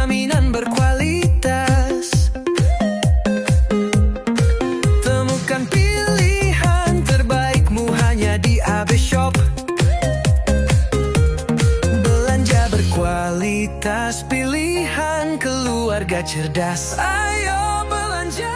jaminan berkualitas. Temukan pilihan terbaikmu hanya di AB Shop. Belanja berkualitas, pilihan keluarga cerdas. Ayo belanja.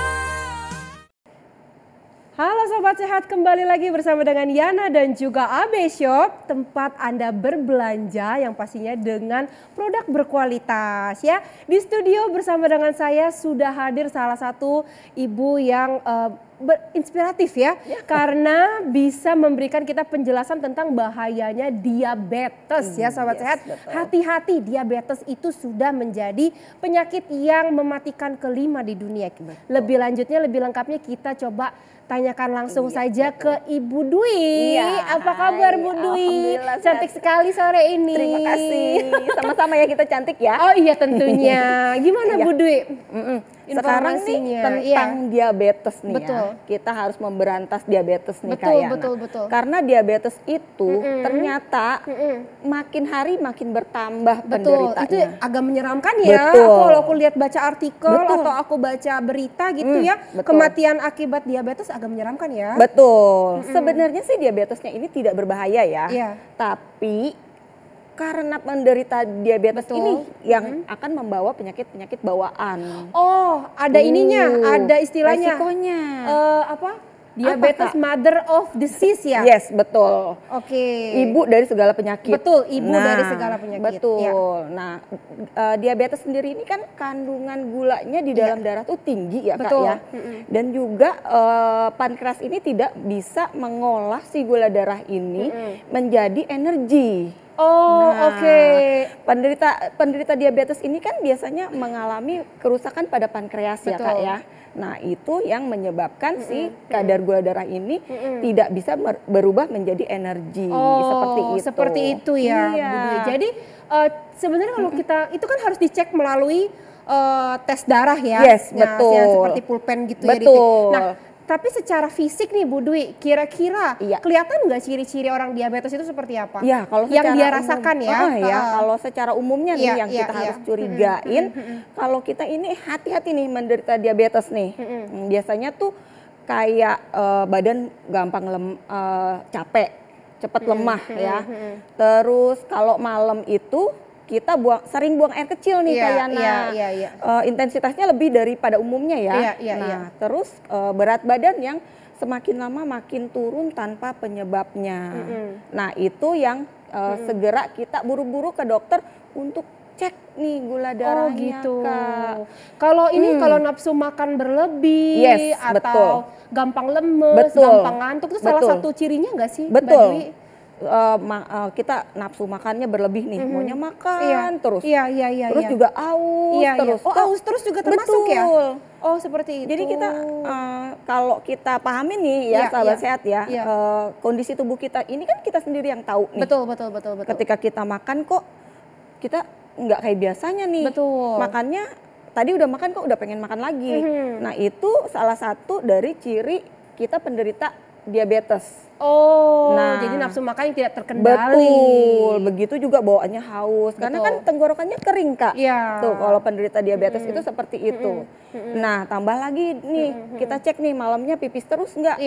Halo Sobat Sehat, kembali lagi bersama dengan Yana dan juga AB Shop, tempat Anda berbelanja yang pastinya dengan produk berkualitas ya. Di studio bersama dengan saya sudah hadir salah satu ibu yang inspiratif ya, karena bisa memberikan kita penjelasan tentang bahayanya diabetes ya Sobat Sehat. Hati-hati, diabetes itu sudah menjadi penyakit yang mematikan kelima di dunia. Lebih lanjutnya, lebih lengkapnya kita coba tanyakan langsung saja ke Ibu Dwi. Apa kabar Bu Dwi? Cantik sekali sore ini. Terima kasih. Sama-sama ya, kita cantik ya. Oh iya tentunya. Gimana Bu Dwi? Sekarang nih tentang diabetes nih ya. Kita harus memberantas diabetes nih Betul. Karena diabetes itu ternyata makin hari makin bertambah penderitanya. Itu agak menyeramkan ya. Kalau aku lihat baca artikel atau aku baca berita gitu ya, kematian akibat diabetes agak menyeramkan ya. Betul. Sebenarnya sih diabetesnya ini tidak berbahaya ya. Tapi karena penderita diabetes ini yang akan membawa penyakit-penyakit bawaan. Oh, ada ininya, ada istilahnya. Resikonya. Diabetes mother of disease ya? Yes, betul. Ibu dari segala penyakit. Betul, ibu dari segala penyakit. Betul. Nah, diabetes sendiri ini kan kandungan gulanya di dalam darah tuh tinggi ya Kak ya. Dan juga pankreas ini tidak bisa mengolah si gula darah ini menjadi energi. Penderita diabetes ini kan biasanya mengalami kerusakan pada pankreas ya Kak ya. Nah itu yang menyebabkan si kadar gula darah ini tidak bisa berubah menjadi energi seperti itu. Seperti itu ya Bu Dwi. Jadi sebenarnya kalau kita itu kan harus dicek melalui tes darah ya. Yes, betul. Yang seperti pulpen gitu ya. Nah tapi secara fisik nih Bu Dwi, kira-kira kelihatan nggak ciri-ciri orang diabetes itu seperti apa? Ya, kalau yang dia rasakan kalau secara umumnya nih yang kita harus curigain, kalau kita ini hati-hati nih menderita diabetes nih, biasanya tuh kayak badan gampang capek, cepat lemah ya. Terus kalau malam itu kita sering buang air kecil nih Kayana. Intensitasnya lebih daripada umumnya ya. Terus berat badan yang semakin lama makin turun tanpa penyebabnya. Nah itu yang segera kita buru-buru ke dokter untuk cek nih gula darahnya Kak. Kalau ini kalau nafsu makan berlebih atau gampang lemes, gampang ngantuk itu salah satu cirinya nggak sih? Betul. Kita nafsu makannya berlebih nih, maunya makan terus. Terus juga aus terus. Aus terus juga termasuk ya? Oh seperti itu. Jadi kita kalau kita pahami nih ya sahabat sehat ya, kondisi tubuh kita ini kan kita sendiri yang tahu nih. Betul. Ketika kita makan kok kita nggak kayak biasanya nih. Makannya tadi udah makan kok udah pengen makan lagi. Nah itu salah satu dari ciri kita penderita diabetes. Jadi nafsu makan yang tidak terkendali. Betul, begitu juga bawaannya haus. Karena kan tenggorokannya kering Kak. Tuh kalau penderita diabetes itu seperti itu. Nah tambah lagi nih, kita cek nih malamnya pipis terus nggak?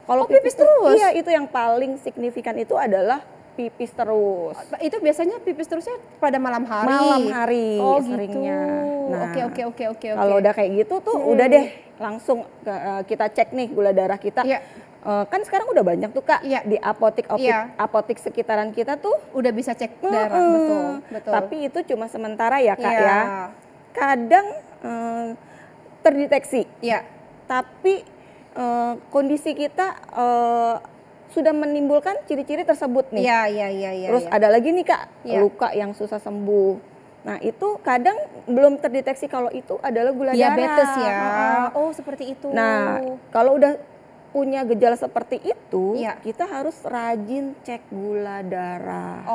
Kalau pipis terus? Iya, itu yang paling signifikan itu adalah pipis terus. Itu biasanya pipis terusnya pada malam hari? Malam hari seringnya. Nah, Oke. Kalau udah kayak gitu tuh udah deh langsung kita cek nih gula darah kita. Kan sekarang udah banyak tuh Kak di apotik sekitaran kita tuh udah bisa cek darah. Betul. Tapi itu cuma sementara ya Kak ya. Kadang terdeteksi. Tapi kondisi kita sudah menimbulkan ciri-ciri tersebut nih. Terus ada lagi nih Kak, luka yang susah sembuh. Nah itu kadang belum terdeteksi kalau itu adalah gula darah. Diabetes ya. Seperti itu. Nah kalau udah punya gejala seperti itu, kita harus rajin cek gula darah.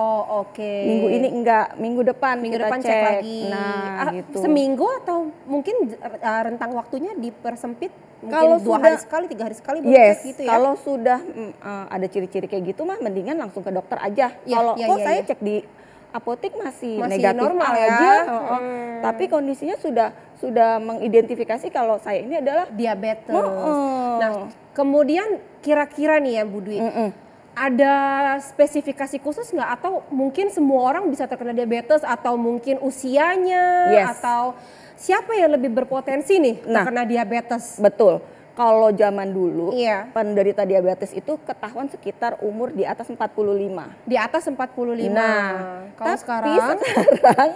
Minggu ini enggak, minggu depan kita cek lagi. Nah, gitu. Seminggu atau mungkin rentang waktunya dipersempit? Mungkin kalau 2 hari sekali, 3 hari sekali baru cek gitu ya? Kalau sudah ada ciri-ciri kayak gitu mah mendingan langsung ke dokter aja. Kalau saya cek di apotek masih Masih negatif normal ya. aja, tapi kondisinya sudah mengidentifikasi kalau saya ini adalah diabetes. Heeh. Nah, kemudian kira-kira nih ya Bu Dwi, ada spesifikasi khusus nggak atau mungkin semua orang bisa terkena diabetes atau mungkin usianya atau siapa yang lebih berpotensi nih terkena diabetes? Betul. Kalau zaman dulu Iya. penderita diabetes itu ketahuan sekitar umur di atas 45. Di atas 45. Nah, kalau tapi sekarang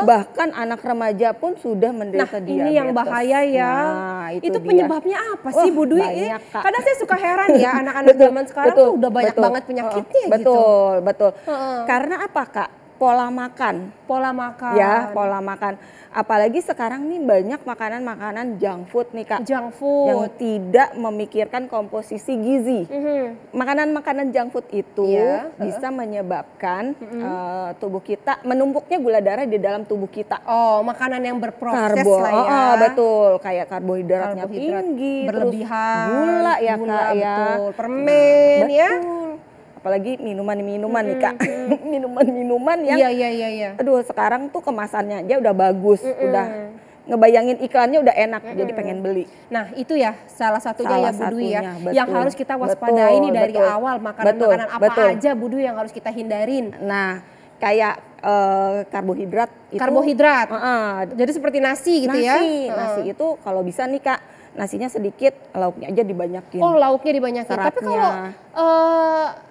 bahkan anak remaja pun sudah menderita diabetes. Ini yang bahaya ya. Nah, itu dia. Penyebabnya apa sih Bu Dwi? Banyak, Kak. Kadang saya suka heran ya anak-anak zaman sekarang tuh udah banyak banget penyakitnya gitu. Betul. Karena apa, Kak? Pola makan. Pola makan. Ya, pola makan. Apalagi sekarang nih banyak makanan-makanan junk food nih, Kak. Junk food. Yang tidak memikirkan komposisi gizi. Makanan-makanan junk food itu bisa menyebabkan tubuh kita menumpuknya gula darah di dalam tubuh kita. Oh, makanan yang berproses lah ya. Betul, kayak karbohidratnya tinggi, berlebihan, terus gula ya, Kak ya. Betul, permen ya. Apalagi minuman-minuman nih, Kak. Minuman-minuman yang Iya. aduh, sekarang tuh kemasannya aja udah bagus, udah ngebayangin iklannya udah enak, jadi pengen beli. Nah, itu ya salah satunya ya Bu Dwi ya, betul. Yang harus kita waspadai ini dari awal, makanan-makanan apa aja Bu Dwi yang harus kita hindarin. Nah, kayak karbohidrat itu. Karbohidrat. Jadi seperti nasi gitu ya. Nasi itu kalau bisa nih, Kak, nasinya sedikit, lauknya aja dibanyakin. Oh, lauknya dibanyakin. Seratnya. Tapi kalau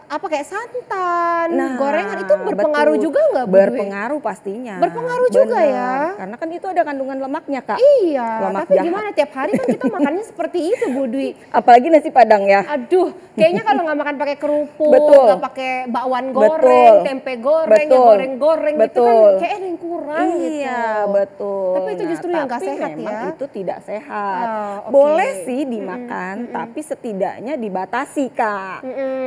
apa kayak santan, gorengan itu berpengaruh juga nggak Bu Dwi? Berpengaruh pastinya. Berpengaruh juga ya. Karena kan itu ada kandungan lemaknya, Kak. Iya, lemak tapi jahat. gimana tiap hari kan kita makannya seperti itu Bu Dwi. Apalagi nasi Padang ya. Aduh, kayaknya kalau nggak makan pakai kerupuk, nggak pakai bakwan goreng, tempe goreng, yang goreng-goreng gitu kan kayak ada yang kurang gitu. Iya, betul. Tapi itu justru yang nggak sehat memang ya. itu tidak sehat. Boleh sih dimakan, tapi setidaknya dibatasi, Kak.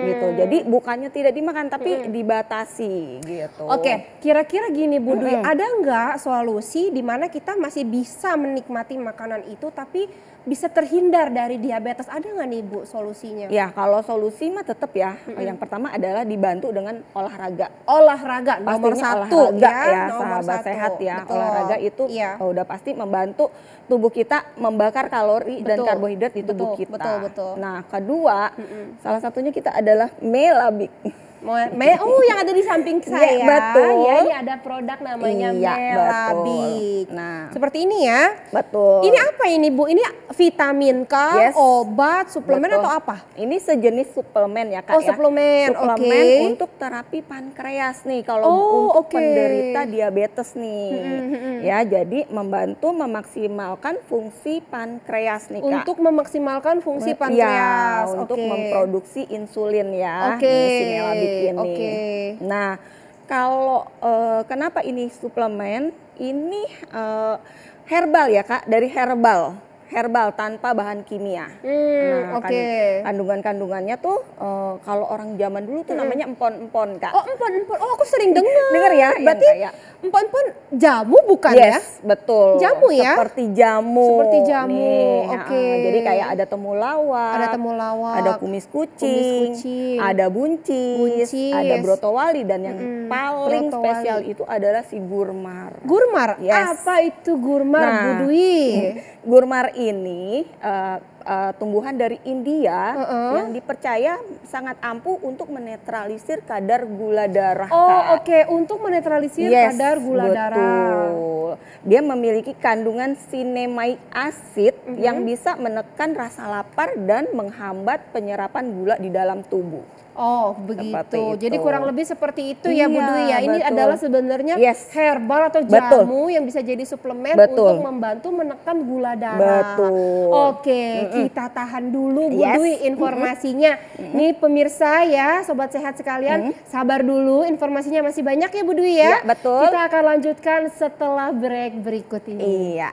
Gitu. Jadi bukannya tidak dimakan, tapi dibatasi gitu. Oke, kira-kira gini Bu Dwi, ada nggak solusi di mana kita masih bisa menikmati makanan itu tapi bisa terhindar dari diabetes? Ada nggak nih Bu solusinya? Ya, kalau solusi mah tetap ya. Yang pertama adalah dibantu dengan olahraga. Olahraga nomor Pastinya satu olahraga ya, nomor sahabat satu. sehat ya. Betul. Olahraga itu udah pasti membantu tubuh kita membakar kalori dan karbohidrat di tubuh kita. Betul. Nah, kedua, salah satunya kita adalah Melabik. Yang ada di samping saya. Ya, betul. Ya, ini ada produk namanya Melabik. Nah, seperti ini ya. Betul. Ini apa ini Bu? Ini vitamin kah? Obat, suplemen atau apa? Ini sejenis suplemen ya, Kak. Suplemen. Suplemen untuk terapi pankreas nih kalau untuk penderita diabetes nih. Ya, jadi membantu memaksimalkan fungsi pankreas nih, Kak. Untuk memaksimalkan fungsi pankreas. Untuk memproduksi insulin ya. Si Melabik ini. Nah, kalau kenapa ini suplemen? Ini herbal ya, Kak, dari herbal tanpa bahan kimia. Kandungan-kandungannya tuh kalau orang zaman dulu tuh namanya empon-empon, Kak. Oh, empon-empon. Oh, aku sering dengar ya. Berarti empon-empon jamu bukan ya? Betul. Jamu ya? Seperti jamu. Nih, jadi kayak ada temulawak. Ada kumis kucing. Ada buncis. Ada brotowali dan yang paling spesial itu adalah si gurmar. Gurmar? Apa itu gurmar, Bu Dwi? Gurmar ini tumbuhan dari India yang dipercaya sangat ampuh untuk menetralisir kadar gula darah. Untuk menetralisir kadar gula darah. Dia memiliki kandungan sinemaic acid yang bisa menekan rasa lapar dan menghambat penyerapan gula di dalam tubuh. Oh, begitu. Jadi kurang lebih seperti itu ya Bu Dwi ya. Ini adalah sebenarnya herbal atau jamu yang bisa jadi suplemen untuk membantu menekan gula darah. Kita tahan dulu Bu Dwi informasinya. Nih pemirsa ya, sobat sehat sekalian, sabar dulu, informasinya masih banyak ya Bu Dwi ya. Kita akan lanjutkan setelah break berikut ini. Iya.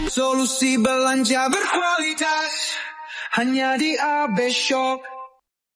Solusi belanja berkualitas hanya di AB Shop.